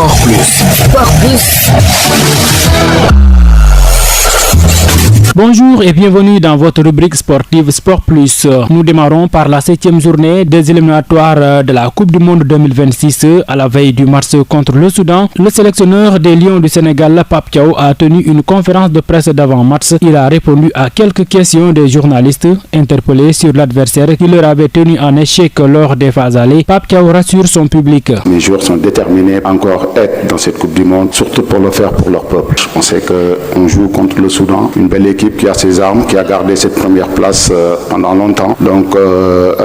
Sport Plus. Sport Plus. Bonjour et bienvenue dans votre rubrique sportive Sport Plus. Nous démarrons par la 7e journée des éliminatoires de la Coupe du Monde 2026 à la veille du match contre le Soudan. Le sélectionneur des Lions du Sénégal, Pape Thiaw, a tenu une conférence de presse d'avant-match. Il a répondu à quelques questions des journalistes interpellés sur l'adversaire qui leur avait tenu en échec lors des phases allées. Pape Thiaw rassure son public. Les joueurs sont déterminés à encore être dans cette Coupe du Monde, surtout pour le faire pour leur peuple. On sait qu'on joue contre le Soudan, une belle équipe qui a ses armes, qui a gardé cette première place pendant longtemps. Donc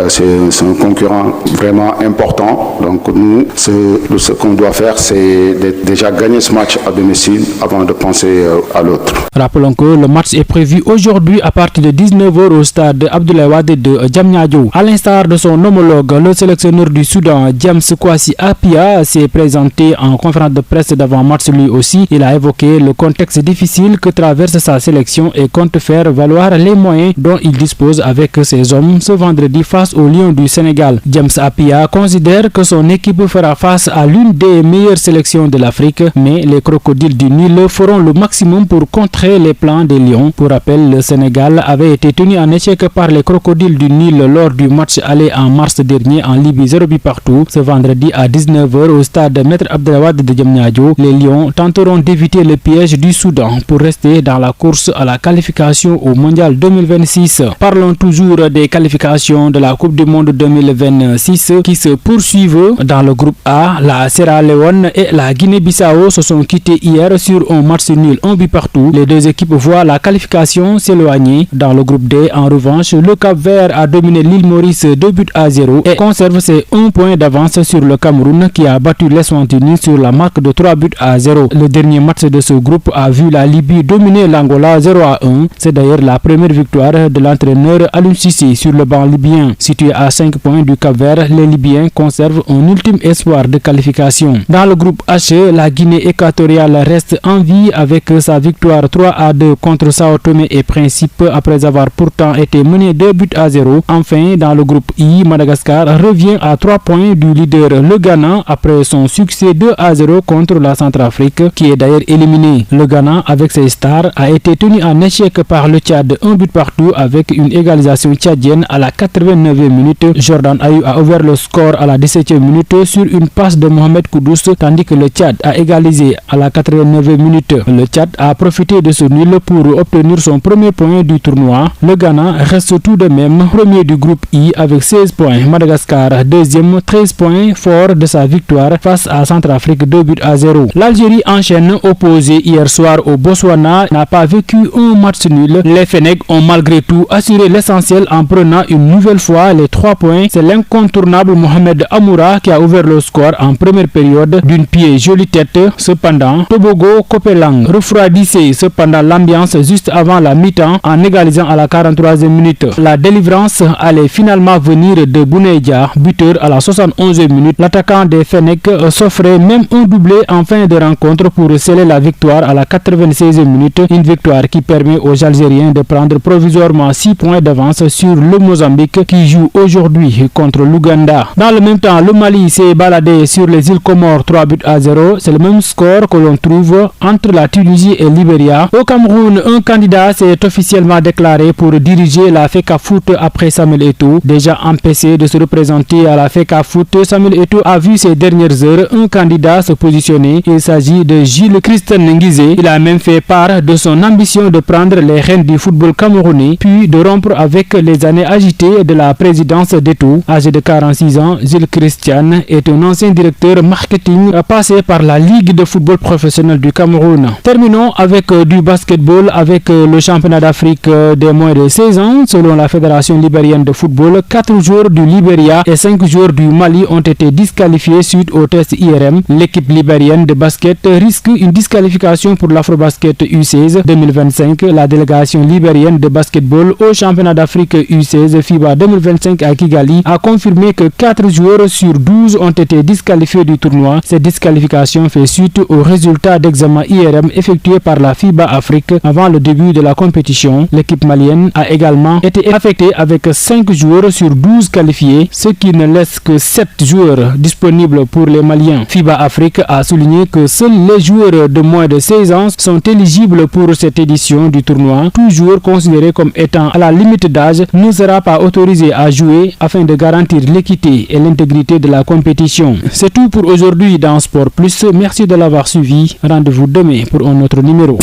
c'est un concurrent vraiment important. Donc nous, ce qu'on doit faire, c'est déjà gagner ce match à domicile avant de penser à l'autre. Rappelons que le match est prévu aujourd'hui à partir de 19h au stade Abdoulaye Wade de Diamniadio. À l'instar de son homologue, le sélectionneur du Soudan, James Kwasi Appiah, s'est présenté en conférence de presse d'avant-match lui aussi. Il a évoqué le contexte difficile que traverse sa sélection et compte faire valoir les moyens dont il dispose avec ses hommes ce vendredi face aux Lions du Sénégal. James Appiah considère que son équipe fera face à l'une des meilleures sélections de l'Afrique, mais les crocodiles du Nil feront le maximum pour contrer les plans des Lions. Pour rappel, le Sénégal avait été tenu en échec par les crocodiles du Nil lors du match aller en mars dernier en Libye 0 but partout. Ce vendredi à 19h au stade Maître Abdoulaye Wade de Diamniadio, les Lions tenteront d'éviter le piège du Soudan pour rester dans la course à la qualification au Mondial 2026. Parlons toujours des qualifications de la Coupe du Monde 2026 qui se poursuivent. Dans le groupe A, la Sierra Leone et la Guinée-Bissau se sont quittés hier sur un match nul 1 but partout. Les deux équipes voient la qualification s'éloigner. Dans le groupe D, en revanche, le Cap-Vert a dominé l'île Maurice 2 buts à 0 et conserve ses 1 point d'avance sur le Cameroun qui a battu l'Eswatini sur la marque de 3 buts à 0. Le dernier match de ce groupe a vu la Libye dominer l'Angola 0-1. C'est d'ailleurs la première victoire de l'entraîneur Aliou Cissé sur le banc libyen. Situé à 5 points du Cap-Vert, les Libyens conservent un ultime espoir de qualification. Dans le groupe H, la Guinée équatoriale reste en vie avec sa victoire 3-2 contre Sao Tomé et Principe après avoir pourtant été mené 2 buts à 0. Enfin, dans le groupe I, Madagascar revient à 3 points du leader le Ghana après son succès 2-0 contre la Centrafrique qui est d'ailleurs éliminé. Le Ghana avec ses stars a été tenu en échec par le Tchad 1 but partout avec une égalisation tchadienne à la 89e minute. Jordan Ayew a ouvert le score à la 17e minute sur une passe de Mohamed Kudus tandis que le Tchad a égalisé à la 89e minute. Le Tchad a profité de ce nul pour obtenir son premier point du tournoi. Le Ghana reste tout de même premier du groupe I avec 16 points. Madagascar deuxième 13 points fort de sa victoire face à Centrafrique 2 buts à 0. L'Algérie enchaîne opposée hier soir au Botswana n'a pas vécu un match nul. Les Fennecs ont malgré tout assuré l'essentiel en prenant une nouvelle fois les 3 points. C'est l'incontournable Mohamed Amoura qui a ouvert le score en première période d'une pied jolie tête. Cependant, Tobogo Kopelang refroidissait cependant l'ambiance juste avant la mi-temps en égalisant à la 43e minute. La délivrance allait finalement venir de Bounedjah, buteur à la 71e minute. L'attaquant des Fennecs s'offrait même un doublé en fin de rencontre pour sceller la victoire à la 96e minute. Une victoire qui permet aux Algériens de prendre provisoirement 6 points d'avance sur le Mozambique qui joue aujourd'hui contre l'Ouganda. Dans le même temps, le Mali s'est baladé sur les îles Comores 3 buts à 0. C'est le même score que l'on trouve entre la Tunisie et Libéria. Au Cameroun, un candidat s'est officiellement déclaré pour diriger la FECAFOOT après Samuel Eto'o. Déjà empêché de se représenter à la FECAFOOT, Samuel Eto'o a vu ces dernières heures un candidat se positionner. Il s'agit de Gilles Christian Nguizé. Il a même fait part de son ambition de prendre les rênes du football camerounais, puis de rompre avec les années agitées de la présidence d'Eto'o. Âgé de 46 ans, Gilles Christian est un ancien directeur marketing passé par la Ligue de football professionnel du Cameroun. Terminons avec du basketball avec le championnat d'Afrique des moins de 16 ans. Selon la Fédération libérienne de football, 4 joueurs du Libéria et 5 joueurs du Mali ont été disqualifiés suite au test IRM. L'équipe libérienne de basket risque une disqualification pour l'Afrobasket U16 2025. la délégation libérienne de basketball au championnat d'Afrique U16 FIBA 2025 à Kigali a confirmé que 4 joueurs sur 12 ont été disqualifiés du tournoi. Cette disqualification fait suite aux résultats d'examen IRM effectués par la FIBA Afrique avant le début de la compétition. L'équipe malienne a également été affectée avec 5 joueurs sur 12 qualifiés, ce qui ne laisse que 7 joueurs disponibles pour les Maliens. FIBA Afrique a souligné que seuls les joueurs de moins de 16 ans sont éligibles pour cette édition du tournoi. Tout joueur considéré comme étant à la limite d'âge ne sera pas autorisé à jouer afin de garantir l'équité et l'intégrité de la compétition. C'est tout pour aujourd'hui dans Sport Plus. Merci de l'avoir suivi. Rendez-vous demain pour un autre numéro.